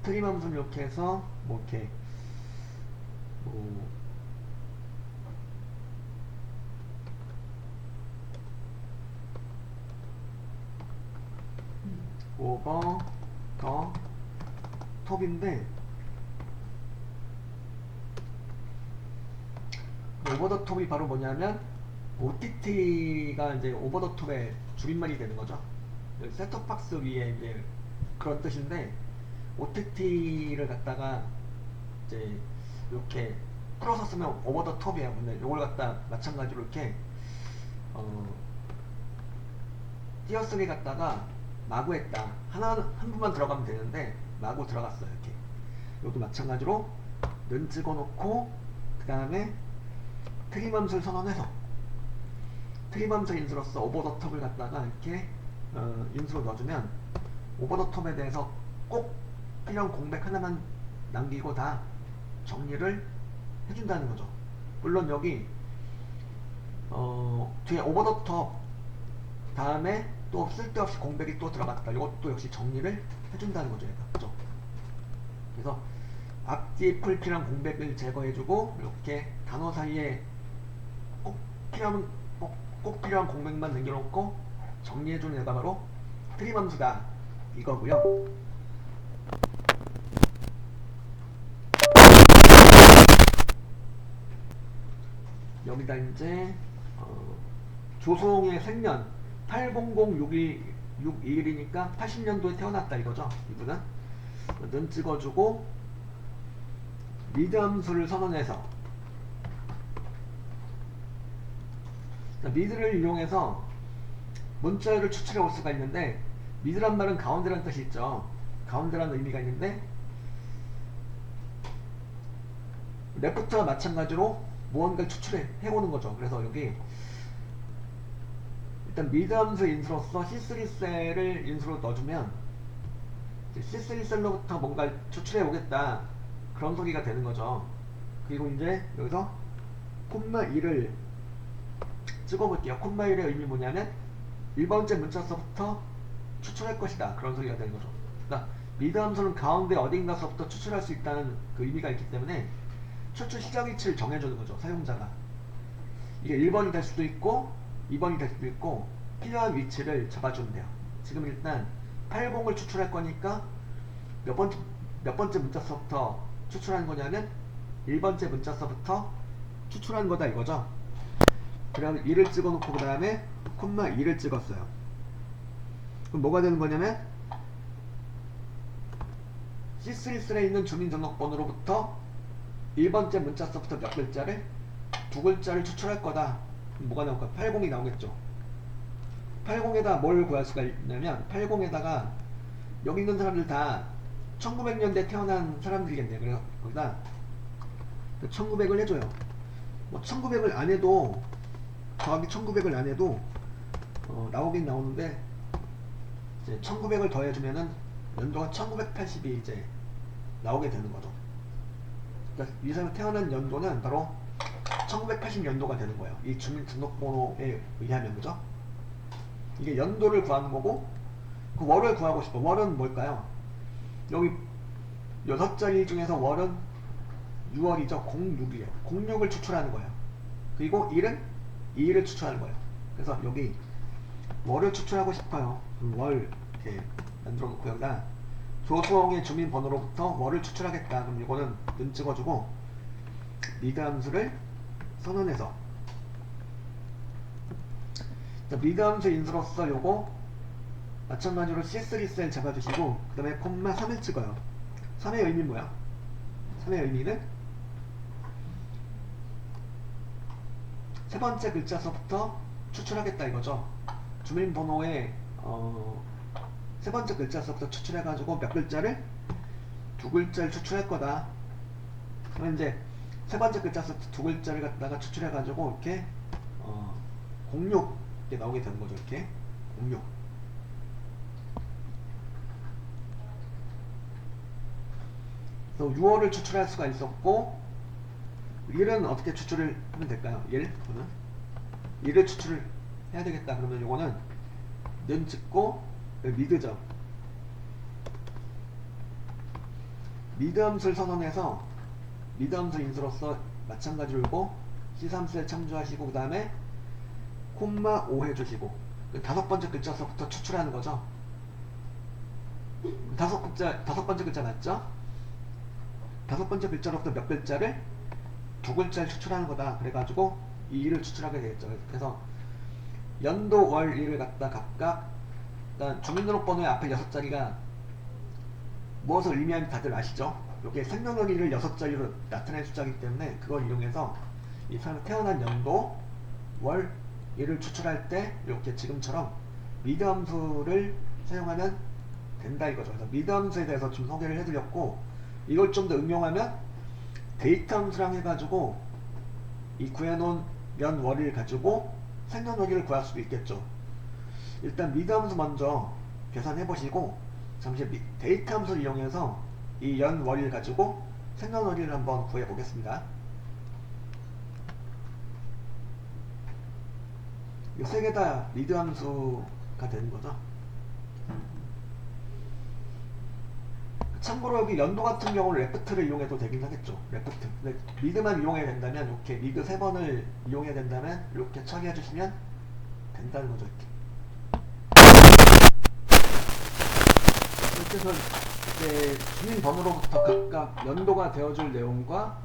트림 함수를 이렇게 해서 뭐 이렇게 뭐 오버 더 톱인데, 오버 더 톱이 바로 뭐냐면 OTT가 이제 오버 더 톱의 줄임말이 되는 거죠. 셋톱박스 위에 이제 그런 뜻인데, OTT를 갖다가 이제 이렇게 풀어서 쓰면 오버 더 톱이에요. 근데 이걸 갖다 마찬가지로 이렇게 띄어쓰기 갖다가 마구 했다. 한 분만 들어가면 되는데 마구 들어갔어요. 이렇게. 여기 마찬가지로 는 찍어놓고 그 다음에 트리멈스를 선언해서 트리멈스 인수로서 오버 더 톱을 갖다가 이렇게 인수로 넣어주면 오버 더 톱에 대해서 꼭 필요한 공백 하나만 남기고 다 정리를 해준다는 거죠. 물론 여기 뒤에 오버 더 톱 다음에 또 쓸데없이 공백이 또 들어갔다. 이것도 역시 정리를 해준다는 거죠. 얘가. 그죠? 그래서 앞뒤 불필요한 공백을 제거해주고 이렇게 단어 사이에 꼭 필요한 공백만 남겨놓고 정리해주는 애가 바로 트림 함수다. 이거고요. 여기다 이제 조송의 생년 80061이니까 80년도에 태어났다 이거죠. 이분은 는 찍어주고 미드 함수를 선언해서, 미드를 이용해서 문자열을 추출해 올 수가 있는데, 미드란 말은 가운데라는 뜻이 있죠. 가운데라는 의미가 있는데, 레프트와 마찬가지로 무언가를 추출해 오는 거죠. 그래서 여기 일단 미드 함수 인수로서 C3셀을 인수로 넣어주면 C3셀로부터 뭔가 추출해 오겠다, 그런 소리가 되는 거죠. 그리고 이제 여기서 콤마 2를 찍어볼게요. 콤마 1의 의미 뭐냐면 1번째 문자서부터 추출할 것이다, 그런 소리가 되는 거죠. 그러니까 미드 함수는 가운데 어딘가서부터 추출할 수 있다는 그 의미가 있기 때문에 추출 시작 위치를 정해주는 거죠, 사용자가. 이게 1번이 될 수도 있고 2번이 될 수도 있고 필요한 위치를 잡아주면 돼요. 지금 일단 80을 추출할 거니까 몇 번째 문자서부터 추출하는 거냐면 1번째 문자서부터 추출하는 거다 이거죠. 그러면 2를 찍어놓고 그 다음에 콤마 2를 찍었어요. 그럼 뭐가 되는 거냐면 C3셀에 있는 주민등록번호로부터 1번째 문자서부터 몇 글자를, 두 글자를 추출할 거다. 뭐가 나올까? 80이 나오겠죠. 80에다 뭘 구할 수가 있냐면 80에다가 여기 있는 사람들 다 1900년대 태어난 사람들이겠네요. 그래서 거기다 1900을 해줘요. 뭐 1900을 안 해도, 더하기 1900을 안 해도 나오긴 나오는데, 이제 1900을 더해주면은 연도가 1980이 이제 나오게 되는 거죠. 그러니까 이 사람이 태어난 연도는 바로 1980년도가 되는 거예요. 이 주민등록번호에 의하면. 그죠? 이게 연도를 구하는 거고, 그 월을 구하고 싶어. 월은 뭘까요? 여기 6자리 중에서 월은 6월이죠. 06이에요. 06을 추출하는 거예요. 그리고 1은 2일을 추출하는 거예요. 그래서 여기 월을 추출하고 싶어요. 월 이렇게 만들어 놓고 여기다 조수홍의 주민번호로부터 월을 추출하겠다. 그럼 이거는 는 찍어주고 미드 함수를 선언해서, 미드 함수 인수로서 요거 마찬가지로 C3셀 잡아주시고 그 다음에 콤마 3을 찍어요. 3의 의미 뭐야? 3의 의미는 세 번째 글자서부터 추출하겠다 이거죠. 주민번호의 세 번째 글자서부터 추출해가지고 몇 글자를? 두 글자를 추출할 거다. 그러면 이제 세 번째 글자서부터 두 글자를 갖다가 추출해가지고 이렇게 06 이렇게 나오게 되는 거죠. 이렇게 06. 그래서 6월을 추출할 수가 있었고, 1은 어떻게 추출을 하면 될까요? 1을 추출을 해야 되겠다. 그러면 이거는 는 찍고 미드죠. 미드 함수를 선언해서 미드 함수 인수로서 마찬가지로 C3셀 참조하시고 그 다음에 콤마 5 해주시고 다섯 번째 글자서부터 추출하는 거죠. 다섯 번째 글자 맞죠? 다섯 번째 글자로부터 몇 글자를? 두 글자를 추출하는 거다. 그래가지고 이 2를 추출하게 되겠죠. 그래서 연도 월 일을 갖다 각각 일단 주민등록번호의 앞에 6자리가 무엇을 의미하는지 다들 아시죠? 이게 생년월일을 6자리로 나타낸 숫자이기 때문에 그걸 이용해서 이 사람이 태어난 연도, 월, 일을 추출할 때 이렇게 지금처럼 미드 함수를 사용하면 된다 이거죠. 그래서 미드 함수에 대해서 좀 소개를 해드렸고 이걸 좀 더 응용하면 데이트 함수랑 해가지고 이 구해놓은 연, 월일 가지고 생년월일을 구할 수도 있겠죠. 일단 미드 함수 먼저 계산해 보시고 잠시 데이트 함수를 이용해서 이 연, 월일 가지고 생년월일을 한번 구해 보겠습니다. 이 세 개 다 미드 함수가 되는 거죠. 참고로 여기 연도 같은 경우는 레프트를 이용해도 되긴 하겠죠. 레프트. 근데 미드만 이용해야 된다면 이렇게 미드 3번을 이용해야 된다면 이렇게 처리해 주시면 된다는 거죠. 이렇게 해서 이제 주민번호로부터 각각 연도가 되어줄 내용과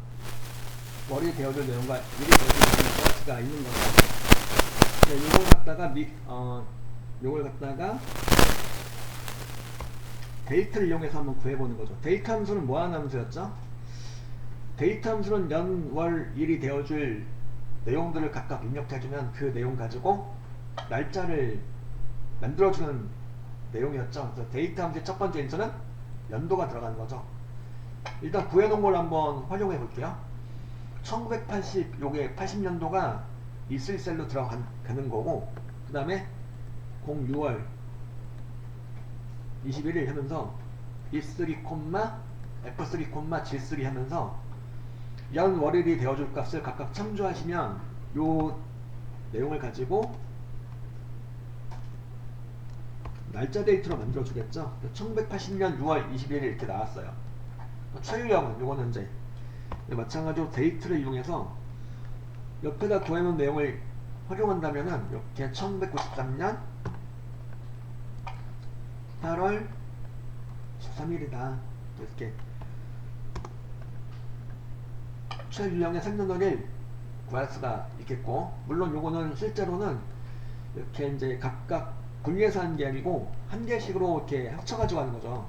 월이 되어줄 내용과 일이 되어줄 내용과 있는 거죠. 요걸 갖다가 데이트를 이용해서 한번 구해보는 거죠. 데이트 함수는 뭐하는 함수였죠? 데이트 함수는 연, 월, 일이 되어줄 내용들을 각각 입력해주면 그 내용 가지고 날짜를 만들어주는 내용이었죠. 그래서 데이트 함수의 첫 번째 인수는 연도가 들어가는 거죠. 일단 구해놓은 걸 한번 활용해 볼게요. 1980, 요게 80년도가 E3셀로 들어가는 거고, 그 다음에 06월 21일 하면서 E3, F3, G3 하면서 연, 월일이 되어줄 값을 각각 참조하시면 요 내용을 가지고 날짜 데이트로 만들어 주겠죠. 1980년 6월 21일 이렇게 나왔어요. 최유형은 요거는 이제 마찬가지로 데이트를 이용해서 옆에다 구해놓은 내용을 활용한다면은 이렇게 1993년 8월 13일이다. 이렇게 최유형의 생년월일 구할 수가 있겠고, 물론 요거는 실제로는 이렇게 이제 각각 분리해서 하는 게 아니고 한 개씩으로 이렇게 합쳐가지고 하는 거죠.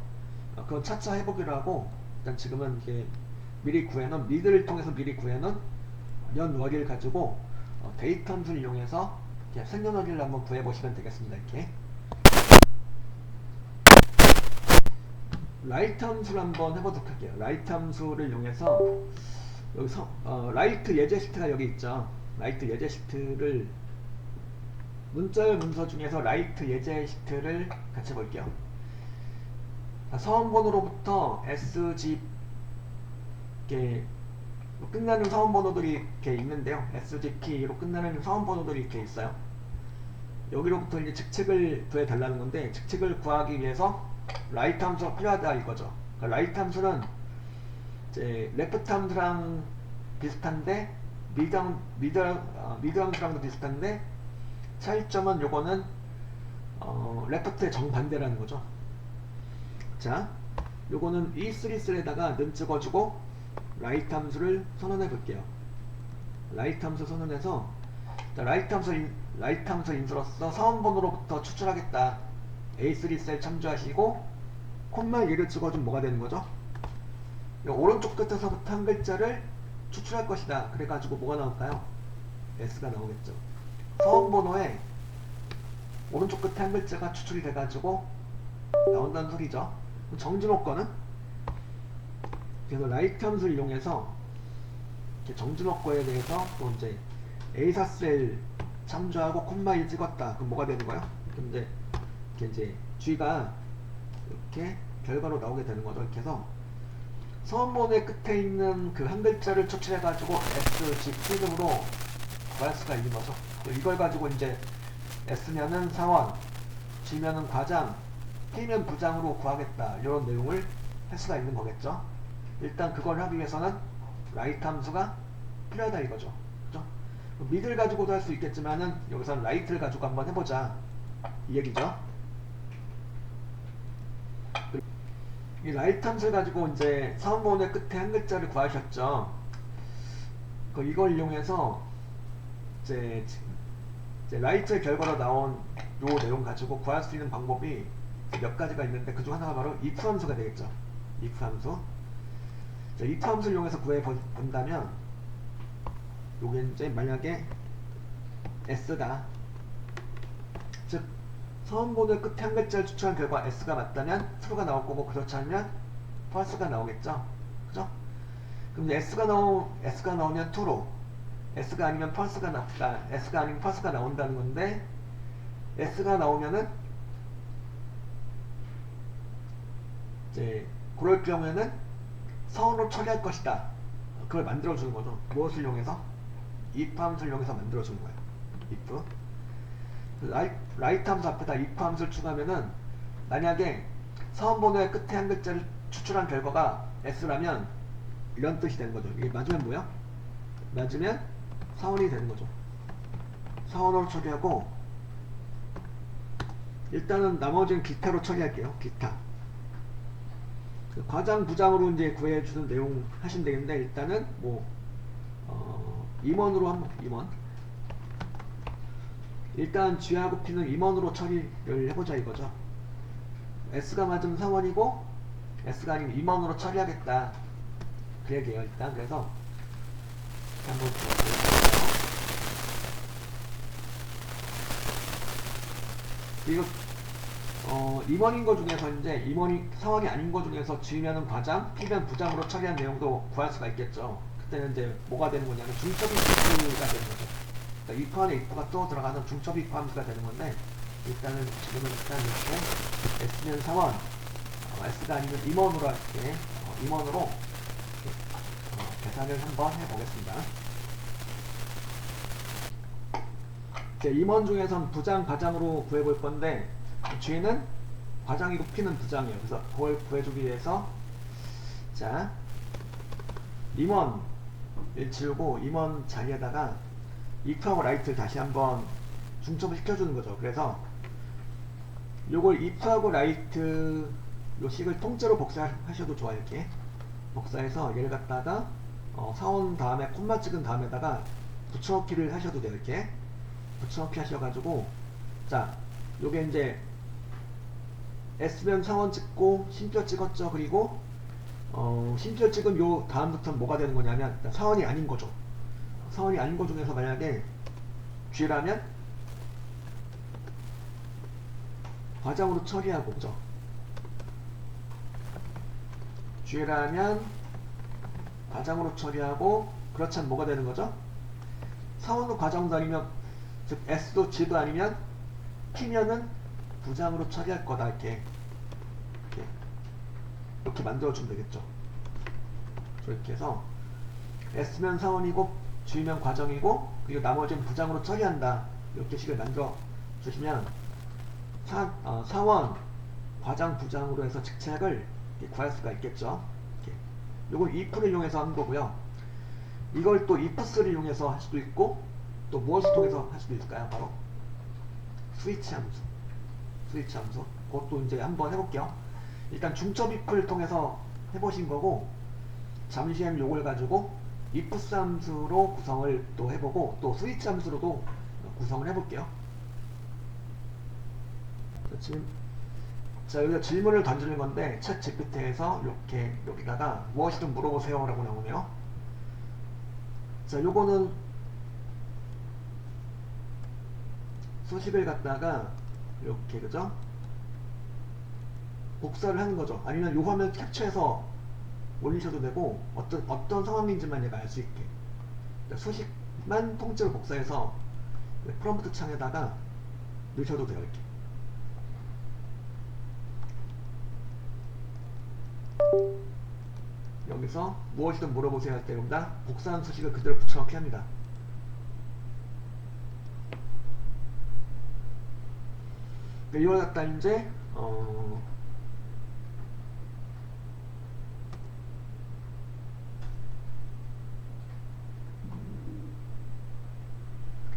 그건 차차 해보기로 하고, 일단 지금은 이렇게 미리 구해놓은 미드를 통해서 미리 구해놓은 연, 월일 가지고 데이트 함수를 이용해서 이렇게 생년월일을 한번 구해보시면 되겠습니다. 이렇게 라이트 함수를 한번 해보도록 할게요. 라이트 함수를 이용해서 여기서 라이트 예제 시트가 여기 있죠. 라이트 예제 시트를 문자열 문서 중에서 라이트 예제 시트를 같이 볼게요. 서원번호로부터 SG 이렇게 끝나는 서원번호들이 이렇게 있는데요. SGK로 끝나는 서원번호들이 이렇게 있어요. 여기로부터 이제 직책을 구해 달라는 건데, 직책을 구하기 위해서 라이트 함수가 필요하다 이거죠. 그러니까 라이트 함수는 이제 레프트 함수랑 비슷한데 미드 함수랑도 비슷한데 차이점은 요거는 레프트의 정반대라는 거죠. 자, 요거는 E3셀에다가 는 찍어주고 라이트 함수를 선언해 볼게요. 라이트 함수 선언해서 라이트 함수 인수로서 사원번호로부터 추출하겠다. A3셀 참조하시고 콤마 1을 찍어주면 뭐가 되는 거죠? 오른쪽 끝에서부터 한 글자를 추출할 것이다. 그래가지고 뭐가 나올까요? S가 나오겠죠. 서원번호에 오른쪽 끝에 한 글자가 추출이 돼가지고 나온다는 소리죠. 정진호 거는 그래서 라이트 함수를 이용해서 이렇게 정진호 거에 대해서 또 이제 A4셀 참조하고 콤마 1 찍었다. 그럼 뭐가 되는 거예요? 그럼 이제 G가 이렇게 결과로 나오게 되는 거죠. 이렇게 해서 서원번호의 끝에 있는 그 한 글자를 추출해가지고 S, G, P등으로 구할 수가 있는 거죠. 이걸 가지고 이제 S면은 사원, G면은 과장, P면 부장으로 구하겠다. 이런 내용을 할 수가 있는 거겠죠. 일단 그걸 하기 위해서는 라이트 함수가 필요하다 이거죠. 그죠? 미드를 가지고도 할 수 있겠지만은 여기서는 라이트를 가지고 한번 해보자 이 얘기죠. 이 라이트 함수를 가지고 이제 사원본의 끝에 한 글자를 구하셨죠. 이걸 이용해서 이제 라이트 결과로 나온 요 내용 가지고 구할 수 있는 방법이 몇 가지가 있는데 그중 하나가 바로 if 함수가 되겠죠. if 함수. 자, if 함수를 이용해서 구해 본다면 요게 이제 만약에 s가 즉 서원본의 끝에 한 글자를 추출한 결과 s가 맞다면 true가 나올 거고 그렇지 않으면 false가 나오겠죠. 그죠? 그럼 s가 나오면 true로 s가 아니면 false가 s가 아니면 false가 나온다는 건데 s가 나오면은 이제 그럴 경우에는 서원으로 처리할 것이다. 그걸 만들어주는 거죠. 무엇을 이용해서? if 함수를 이용해서 만들어주는 거예요. if 라이트 함수 앞에다 if 함수를 추가하면은 만약에 서원번호의 끝에 한 글자를 추출한 결과가 s라면 이런 뜻이 되는 거죠. 이게 맞으면 뭐야? 맞으면 사원이 되는 거죠. 사원으로 처리하고 일단은 나머지는 기타로 처리할게요. 기타. 과장 부장으로 이제 구해주는 내용 하시면 되겠는데 일단은 뭐 임원으로 한번 임원. 일단 G하고 P는 임원으로 처리를 해보자 이거죠. S가 맞으면 사원이고 S가 아니면 임원으로 처리하겠다. 그 얘기예요 일단. 그래서 한번 보여드릴게요. 이거 임원인 거 중에서 이제 임원이 사원이 아닌 거 중에서 G면은 과장, P면 부장으로 처리한 내용도 구할 수가 있겠죠. 그때는 이제 뭐가 되는 거냐면 중첩 if가 되는 거죠. 그러니까 if 안에 if가 또 들어가는 중첩 if 함수가 되는 건데 일단은 지금은 이렇게 S면 사원, S가 아니면 임원으로 할게 임원으로 계산을 한번 해보겠습니다. 이제 임원 중에선 부장, 과장으로 구해볼 건데 G는 과장이고 P는 부장이에요. 그래서 그걸 구해주기 위해서 자 임원 1치우고 임원 자리에다가 if하고 right를 다시 한번 중첩을 시켜주는 거죠. 그래서 요걸 if하고 right 요 식을 통째로 복사하셔도 좋아요. 이렇게 복사해서 얘를 갖다가 사원 다음에 콤마 찍은 다음에다가 붙여넣기를 하셔도 돼요. 이렇게 붙여넣기 하셔가지고 자 요게 이제 S면 사원 찍고 심표 찍었죠. 그리고 심표 찍은 요 다음부터는 뭐가 되는 거냐면 사원이 아닌 거죠. 사원이 아닌 거 중에서 만약에 G라면 과장으로 처리하고 그죠. G라면 과장으로 처리하고 그렇지 않으면 뭐가 되는 거죠? 사원도 과장도 아니면 즉 S도 G도 아니면 P면은 부장으로 처리할 거다. 이렇게 만들어주면 되겠죠. 이렇게 해서 S면 사원이고 G면 과정이고 그리고 나머지는 부장으로 처리한다. 이렇게 식을 만들어 주시면 사원, 과장, 부장으로 해서 직책을 구할 수가 있겠죠. 이건 if를 이용해서 하는 거고요. 이걸 또 ifs를 이용해서 할 수도 있고 또 무엇을 통해서 할 수도 있을까요? 바로 스위치 함수. 스위치 함수. 그것도 이제 한번 해볼게요. 일단 중첩 if를 통해서 해보신 거고 잠시 후에 요걸 가지고 ifs 함수로 구성을 또 해보고 또 스위치 함수로도 구성을 해볼게요. 지금 자 여기서 질문을 던지는 건데 챗 GPT에서 이렇게 여기다가 무엇이든 물어보세요 라고 나오네요. 자 요거는 수식을 갖다가 이렇게 그죠? 복사를 하는 거죠. 아니면 요 화면 캡처해서 올리셔도 되고 어떤 상황인지만 얘가 알 수 있게 수식만 통째로 복사해서 프롬프트 창에다가 넣으셔도 돼요. 이렇게 여기서 무엇이든 물어보세요 할 때 여기다 복사한 수식을 그대로 붙여넣기 합니다. 이걸 갖다 이제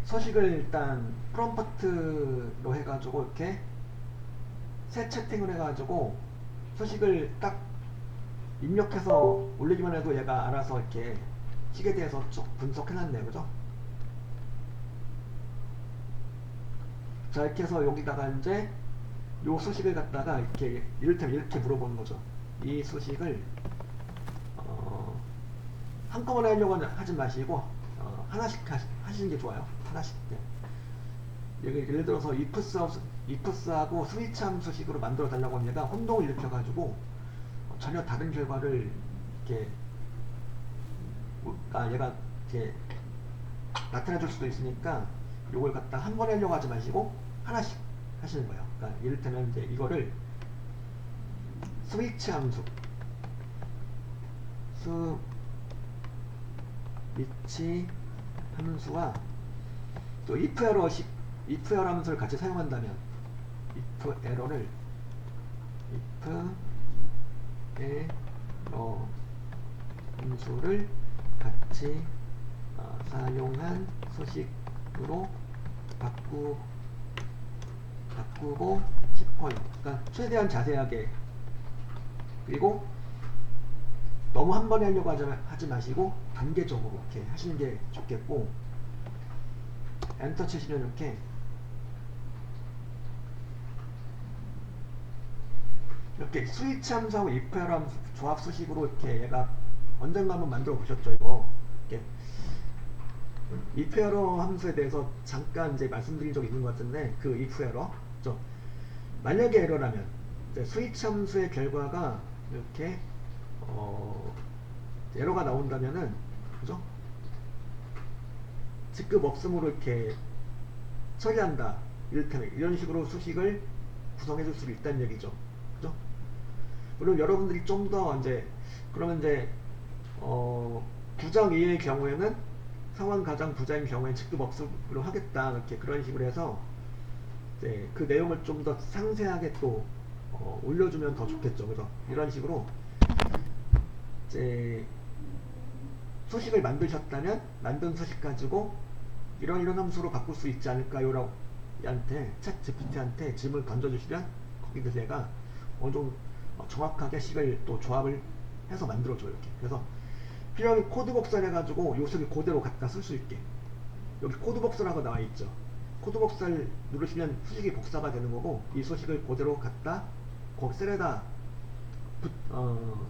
서식을 일단 프롬프트로 해가지고 이렇게 새 채팅을 해가지고 서식을 딱 입력해서 올리기만 해도 얘가 알아서 이렇게 식에 대해서 쭉 분석해놨네요. 그죠? 자, 이렇게 해서 여기다가 이제 요 소식을 갖다가 이렇게 이를테면 이렇게 물어보는 거죠. 이 소식을 한꺼번에 하려고 하지 마시고 하나씩 하시는 게 좋아요. 하나씩. 네. 예를 들어서 ifs하고 스위치 함수식으로 만들어 달라고 하면 얘가 혼동을 일으켜가지고 전혀 다른 결과를 이렇게 얘가 이렇게 나타내 줄 수도 있으니까 요걸 갖다 한 번에 하려고 하지 마시고 하나씩 하시는 거예요. 그러니까 이를테면 이제 이거를 스위치 함수 스위치 함수와 또 if error 함수를 같이 사용한다면 if error를 if error 함수를 같이 사용한 소식으로 바꾸고 싶어요. 그러니까 최대한 자세하게, 그리고 너무 한 번에 하려고 하지 마시고 단계적으로 이렇게 하시는 게 좋겠고, 엔터 치시면 이렇게 스위치 함수하고 if error 함수 조합 수식으로 이렇게 얘가 언젠가 한번 만들어 보셨죠? 이거 이렇게 if error 함수에 대해서 잠깐 이제 말씀드린 적이 있는 것 같은데, 그 if error 만약에 에러라면 이제 스위치 함수의 결과가 이렇게 에러가 나온다면은, 그죠? 직급 없음으로 이렇게 처리한다, 이를테면 이런 식으로 수식을 구성해 줄 수 있다는 얘기죠. 그죠? 물론 여러분들이 좀 더 이제 그러면 이제 부정 2의 경우에는 상환 가장 부자인 경우에 직급 없음으로 하겠다, 이렇게 그런 식으로 해서 이제 그 내용을 좀 더 상세하게 또 올려주면 더 좋겠죠. 그죠? 이런 식으로 이제 소식을 만드셨다면 만든 소식 가지고 이런 함수로 바꿀 수 있지 않을까요? 라고 얘한테 챗 GPT한테 질문을 던져주시면 거기서 제가 어느 정도 정확하게 식을 또 조합을 해서 만들어줘요. 이렇게. 그래서 필요하면 코드 복사를 해가지고 요 소식 그대로 갖다 쓸 수 있게, 여기 코드 복사라고 나와 있죠. 코드 복사를 누르시면 수식이 복사가 되는 거고, 이 소식을 그대로 갖다 거기 셀에다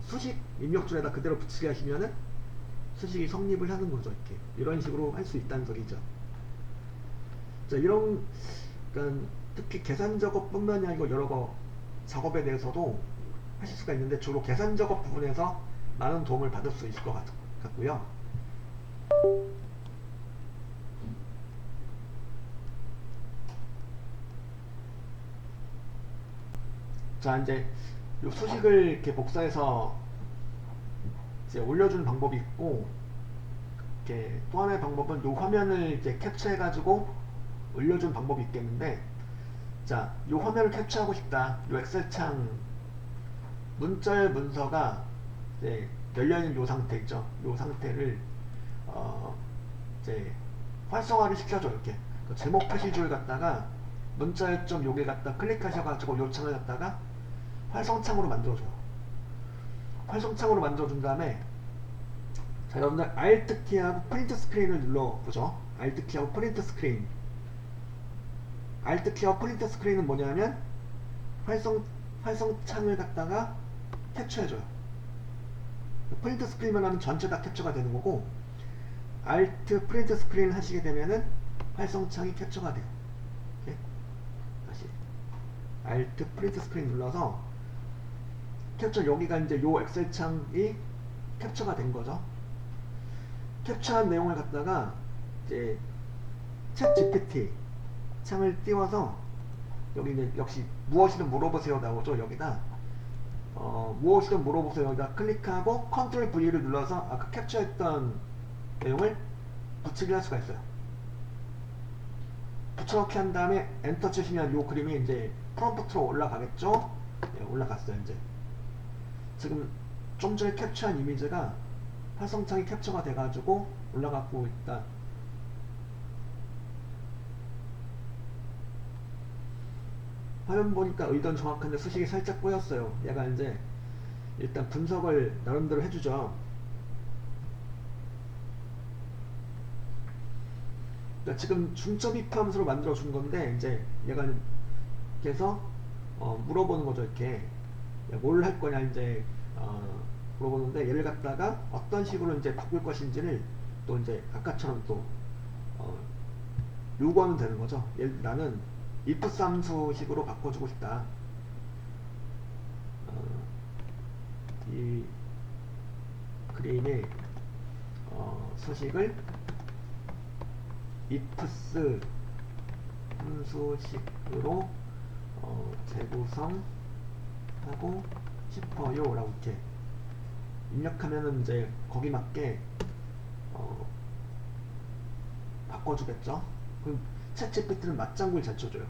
수식 입력줄에다 그대로 붙이게 하시면은 수식이 성립을 하는 거죠. 이렇게 이런 식으로 할 수 있다는 소리죠. 자, 이런, 그러니까 특히 계산 작업뿐만이 아니고 여러 거 작업에 대해서도 하실 수가 있는데, 주로 계산 작업 부분에서 많은 도움을 받을 수 있을 것 같고요. 자, 이제 요 수식을 이렇게 복사해서 이제 올려주는 방법이 있고, 이렇게 또 하나의 방법은 요 화면을 이제 캡처해가지고 올려주는 방법이 있겠는데, 자, 요 화면을 캡처하고 싶다. 요 엑셀 창 문자의 문서가 이제 열려있는 요 상태 있죠. 요 상태를 이제 활성화를 시켜줘. 이렇게 그 제목 표시줄 갖다가 문자의 점 요게 갖다 클릭하셔가지고 요 창을 갖다가 활성창으로 만들어줘요. 활성창으로 만들어준 다음에, 자, 여러분들 Alt 키하고 프린트 스크린을 눌러보죠. Alt 키하고 프린트 스크린. Alt 키하고 프린트 스크린은 뭐냐면 활성창을 갖다가 캡처해줘요. 프린트 스크린만 하면 전체 다 캡처가 되는 거고, Alt 프린트 스크린 하시게 되면은 활성창이 캡처가 돼요. 이렇게. 다시 Alt 프린트 스크린 눌러서 캡처, 여기가 이제 요 엑셀 창이 캡처가 된 거죠. 캡처한 내용을 갖다가 이제 챗 GPT 창을 띄워서 여기는 역시 무엇이든 물어보세요 나오죠. 여기다 무엇이든 물어보세요 여기다 클릭하고 컨트롤 V를 눌러서 아까 캡처했던 내용을 붙이게 할 수가 있어요. 붙여넣기 한 다음에 엔터 치시면 요 그림이 이제 프롬프트로 올라가겠죠. 네, 올라갔어요. 이제 지금 좀 전에 캡처한 이미지가 활성창이 캡처가 돼가지고 올라가고 있다. 화면 보니까 의도는 정확한데 수식이 살짝 꼬였어요. 얘가 이제 일단 분석을 나름대로 해주죠. 그러니까 지금 중점 입함수로 만들어 준 건데 이제 얘가 그래서 물어보는 거죠. 이렇게 뭘 할 거냐 이제 물어보는데 얘를 갖다가 어떤 식으로 이제 바꿀 것인지를 또 이제 아까처럼 또 요구하면 되는 거죠. 나는 if 함수식으로 바꿔주고 싶다. 이 그림의 수식을 ifs 함수식으로 재구성하고 싶어요 라고 이렇게 입력하면은 이제 거기 맞게 바꿔주겠죠. 그럼 챗GPT는 맞장구를 잘 쳐줘요.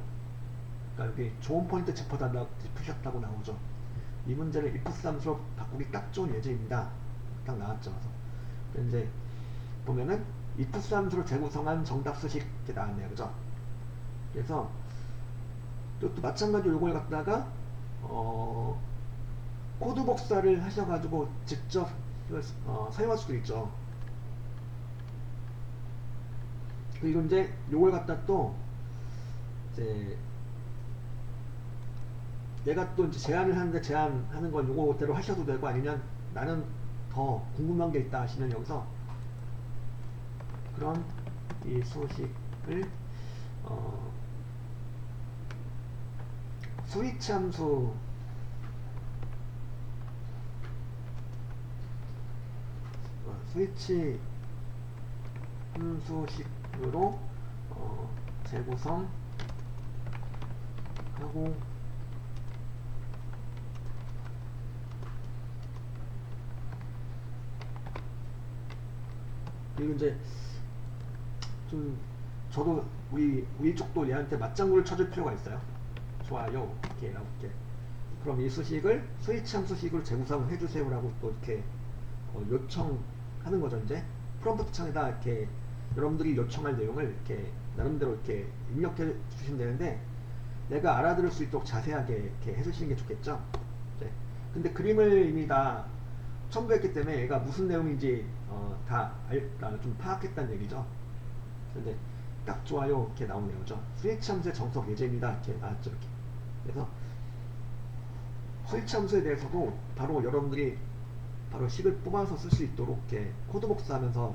그러니까 여기 좋은 포인트 짚으셨다고 나오죠. 이 문제를 if 함수로 바꾸기 딱 좋은 예제입니다. 딱 나왔죠. 그래서 이제 보면은 if 함수로 재구성한 정답 수식 이렇게 나왔네요. 그죠? 그래서 또 마찬가지로 요걸 갖다가 코드 복사를 하셔가지고 직접 사용할 수도 있죠. 그리고 이제 요걸 갖다 또 이제 내가 또 이제 제안을 하는데 제안하는 건 요거대로 하셔도 되고 아니면 나는 더 궁금한 게 있다 하시면 여기서 그런 이 소식을 스위치 함수 스위치 함수식으로 재구성하고 그리고 이제 좀 저도 우리 쪽도 얘한테 맞장구를 쳐줄 필요가 있어요. 좋아요 이렇게 나올게. 그럼 이 수식을 스위치 함수식으로 재구성을 해주세요라고 또 이렇게 요청하는 거죠. 이제 프롬프트 창에다 이렇게 여러분들이 요청할 내용을 이렇게 나름대로 이렇게 입력해 주시면 되는데 내가 알아들을 수 있도록 자세하게 이렇게 해주시는 게 좋겠죠. 네. 근데 그림을 이미 다 첨부했기 때문에 얘가 무슨 내용인지 다 좀 파악했다는 얘기죠. 근데 딱 좋아요 이렇게 나오네요. 그죠? 스위치 함수의 정석 예제입니다. 이렇게 나왔죠. 이렇게. 그래서 스위치 함수에 대해서도 바로 여러분들이 바로 식을 뽑아서 쓸 수 있도록 이렇게 코드 복사하면서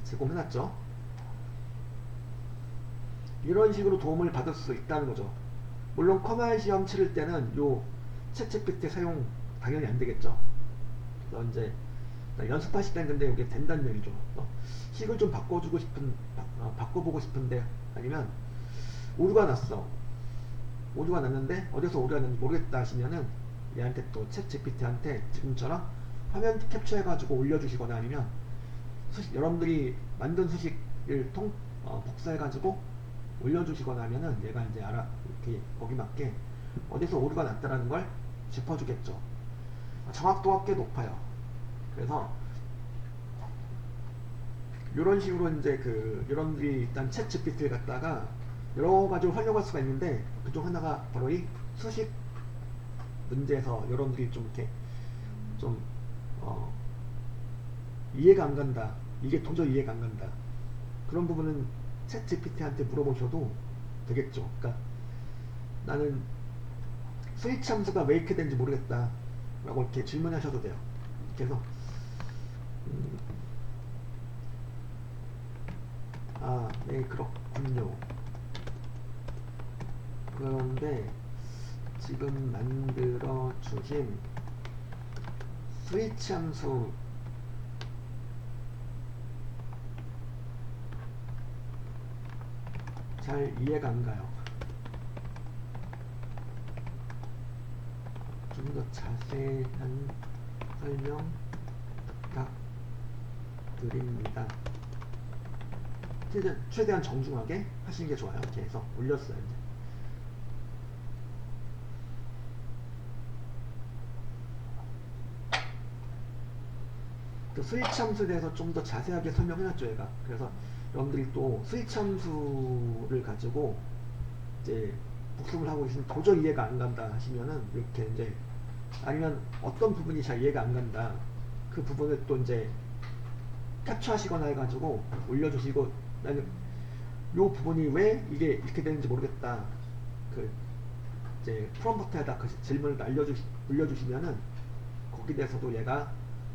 제공해놨죠. 이런 식으로 도움을 받을 수 있다는 거죠. 물론 커널 시험 치를 때는 요 챗GPT 사용 당연히 안 되겠죠. 그래서 이제 연습하실 때는 근데 이게 된다는 얘기죠. 식을 좀 바꿔주고 싶은 바꿔보고 싶은데 아니면 오류가 났어. 오류가 났는데 어디서 오류가 났는지 모르겠다 하시면은 얘한테 또 챗GPT한테 지금처럼 화면 캡처해가지고 올려주시거나 아니면 여러분들이 만든 수식을 복사해가지고 올려주시거나 하면은 얘가 이제 이렇게 거기 맞게 어디서 오류가 났다라는 걸 짚어주겠죠. 정확도가 꽤 높아요. 그래서 이런 식으로 이제 여러분들이 일단 챗 GPT를 갖다가 여러 가지로 활용할 수가 있는데 그중 하나가 바로 이 수식 문제에서 여러분들이 좀 이렇게 좀 이해가 안 간다. 이게 도저히 이해가 안 간다. 그런 부분은 챗 GPT한테 물어보셔도 되겠죠. 그러니까 나는 스위치 함수가 왜 이렇게 되는지 모르겠다. 라고 이렇게 질문하셔도 돼요. 그래서 네 그렇군요. 그런데 지금 만들어 주신 스위치 함수 잘 이해가 안 가요. 좀 더 자세한 설명 부탁드립니다. 최대한 정중하게 하시는 게 좋아요. 이렇게 해서 올렸어요. 이제 스위치 함수에 대해서 좀 더 자세하게 설명해놨죠, 얘가. 그래서 여러분들이 또 스위치 함수를 가지고 이제 복습을 하고 있으면 도저히 이해가 안 간다 하시면은 이렇게 이제 아니면 어떤 부분이 잘 이해가 안 간다 그 부분을 또 이제 캡처하시거나 해가지고 올려주시고 나는 요 부분이 왜 이게 이렇게 되는지 모르겠다 그 이제 프롬프트에다 그 질문을 올려주시면은 거기에 대해서도 얘가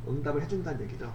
응답을 해준다는 얘기죠.